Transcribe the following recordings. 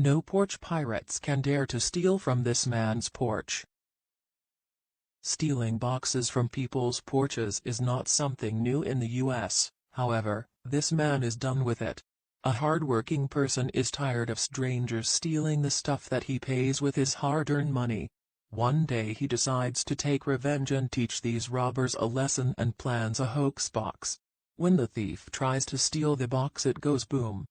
No porch pirates can dare to steal from this man's porch. Stealing boxes from people's porches is not something new in the US, however, this man is done with it. A hard-working person is tired of strangers stealing the stuff that he pays with his hard-earned money. One day he decides to take revenge and teach these robbers a lesson and plans a hoax box. When the thief tries to steal the box, it goes boom.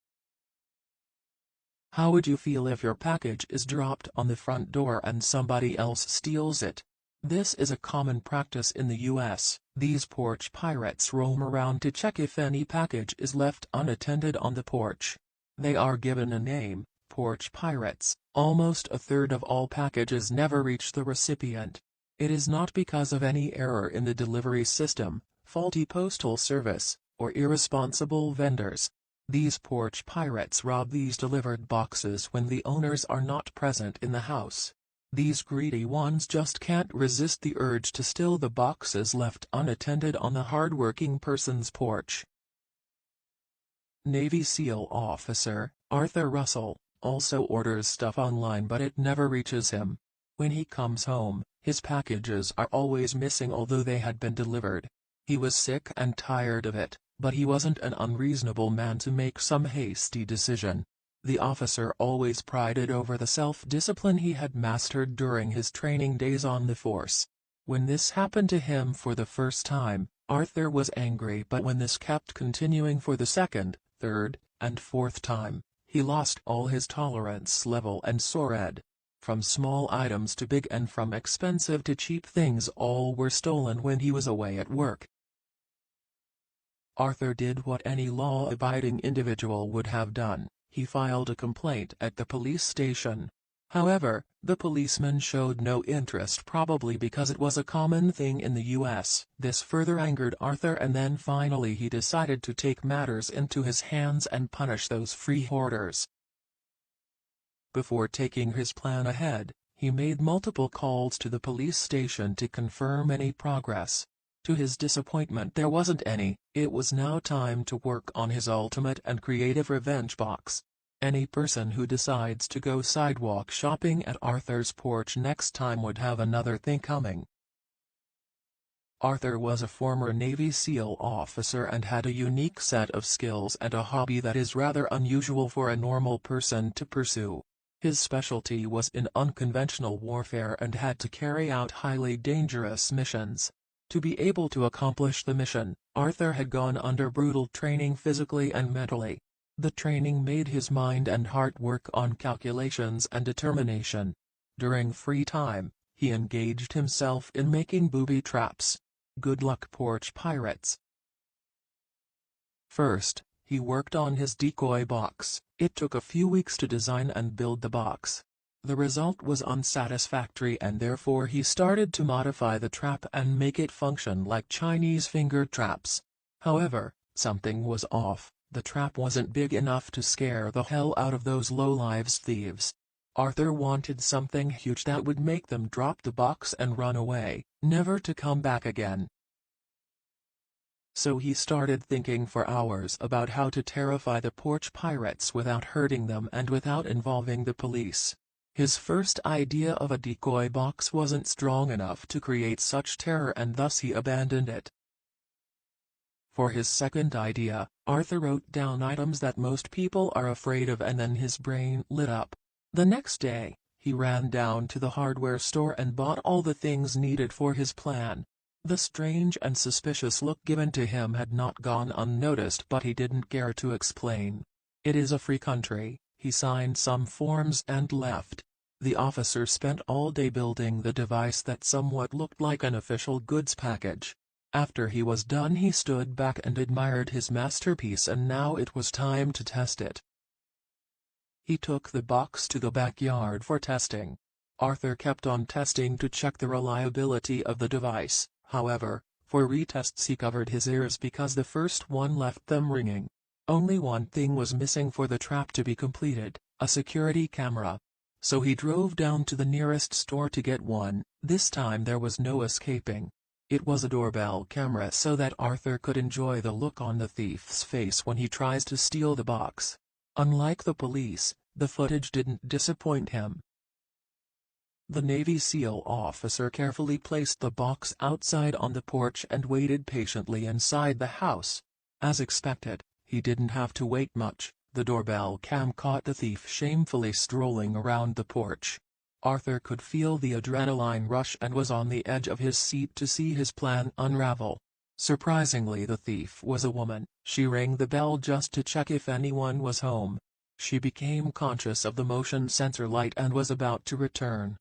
How would you feel if your package is dropped on the front door and somebody else steals it? This is a common practice in the US. These porch pirates roam around to check if any package is left unattended on the porch. They are given a name, porch pirates. Almost a third of all packages never reach the recipient. It is not because of any error in the delivery system, faulty postal service, or irresponsible vendors. These porch pirates rob these delivered boxes when the owners are not present in the house. These greedy ones just can't resist the urge to steal the boxes left unattended on the hard-working person's porch. Navy SEAL officer Arthur Russell also orders stuff online, but it never reaches him. When he comes home, his packages are always missing although they had been delivered. He was sick and tired of it, but he wasn't an unreasonable man to make some hasty decision. The officer always prided over the self-discipline he had mastered during his training days on the force. When this happened to him for the first time, Arthur was angry, but when this kept continuing for the second, third, and fourth time, he lost all his tolerance level and soared. From small items to big and from expensive to cheap things, all were stolen when he was away at work. Arthur did what any law-abiding individual would have done. He filed a complaint at the police station. However, the policeman showed no interest, probably because it was a common thing in the US. This further angered Arthur, and then finally he decided to take matters into his hands and punish those free hoarders. Before taking his plan ahead, he made multiple calls to the police station to confirm any progress. To his disappointment, there wasn't any. It was now time to work on his ultimate and creative revenge box. Any person who decides to go sidewalk shopping at Arthur's porch next time would have another thing coming. Arthur was a former Navy SEAL officer and had a unique set of skills and a hobby that is rather unusual for a normal person to pursue. His specialty was in unconventional warfare and had to carry out highly dangerous missions. To be able to accomplish the mission, Arthur had gone under brutal training physically and mentally. The training made his mind and heart work on calculations and determination. During free time, he engaged himself in making booby traps. Good luck, porch pirates. First, he worked on his decoy box. It took a few weeks to design and build the box. The result was unsatisfactory, and therefore he started to modify the trap and make it function like Chinese finger traps. However, something was off. The trap wasn't big enough to scare the hell out of those low-lives thieves. Arthur wanted something huge that would make them drop the box and run away, never to come back again. So he started thinking for hours about how to terrify the porch pirates without hurting them and without involving the police. His first idea of a decoy box wasn't strong enough to create such terror, and thus he abandoned it. For his second idea, Arthur wrote down items that most people are afraid of, and then his brain lit up. The next day, he ran down to the hardware store and bought all the things needed for his plan. The strange and suspicious look given to him had not gone unnoticed, but he didn't care to explain. It is a free country. He signed some forms and left. The officer spent all day building the device that somewhat looked like an official goods package. After he was done, he stood back and admired his masterpiece, and now it was time to test it. He took the box to the backyard for testing. Arthur kept on testing to check the reliability of the device. However, for retests he covered his ears because the first one left them ringing. Only one thing was missing for the trap to be completed: a security camera. So he drove down to the nearest store to get one. This time there was no escaping. It was a doorbell camera, so that Arthur could enjoy the look on the thief's face when he tries to steal the box. Unlike the police, The footage didn't disappoint him. The Navy SEAL officer carefully placed the box outside on the porch and waited patiently inside the house. As expected, he didn't have to wait much. The doorbell cam caught the thief shamefully strolling around the porch. Arthur could feel the adrenaline rush and was on the edge of his seat to see his plan unravel. Surprisingly, the thief was a woman. She rang the bell just to check if anyone was home. She became conscious of the motion sensor light and was about to return.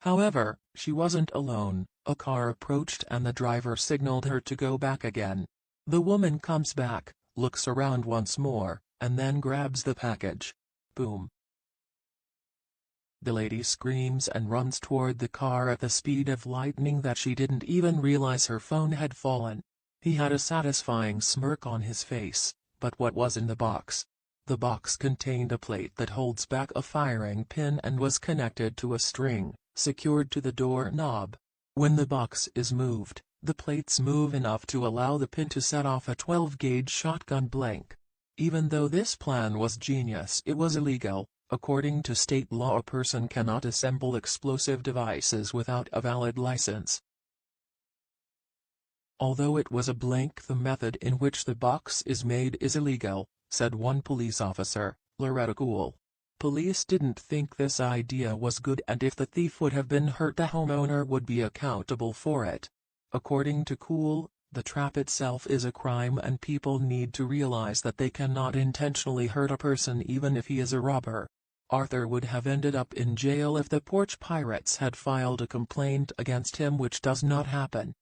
However, she wasn't alone. A car approached and the driver signaled her to go back again. The woman comes back, looks around once more, and then grabs the package. Boom. The lady screams and runs toward the car at the speed of lightning that she didn't even realize her phone had fallen. He had a satisfying smirk on his face. But what was in the box? The box contained a plate that holds back a firing pin and was connected to a string, secured to the door knob. When the box is moved, the plates move enough to allow the pin to set off a 12-gauge shotgun blank. Even though this plan was genius, it was illegal. According to state law, a person cannot assemble explosive devices without a valid license. Although it was a blank, the method in which the box is made is illegal, said one police officer, Loretta Gould. Police didn't think this idea was good, and if the thief would have been hurt, the homeowner would be accountable for it. According to Gould, the trap itself is a crime and people need to realize that they cannot intentionally hurt a person even if he is a robber. Arthur would have ended up in jail if the Porch Pirates had filed a complaint against him, which does not happen.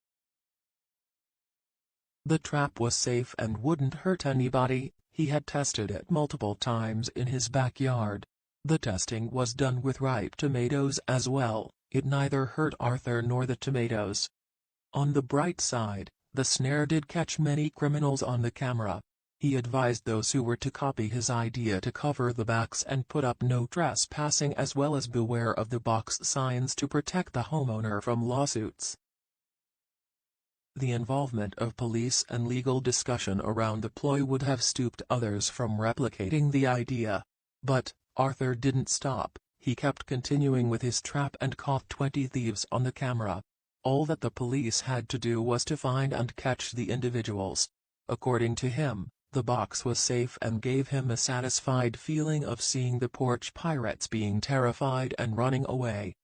The trap was safe and wouldn't hurt anybody. He had tested it multiple times in his backyard. The testing was done with ripe tomatoes as well. It neither hurt Arthur nor the tomatoes. On the bright side, the snare did catch many criminals on the camera. He advised those who were to copy his idea to cover the backs and put up no trespassing, as well as beware of the box signs to protect the homeowner from lawsuits. The involvement of police and legal discussion around the ploy would have stopped others from replicating the idea. But Arthur didn't stop. He kept continuing with his trap and caught 20 thieves on the camera. All that the police had to do was to find and catch the individuals. According to him, the box was safe and gave him a satisfied feeling of seeing the Porch Pirates being terrified and running away.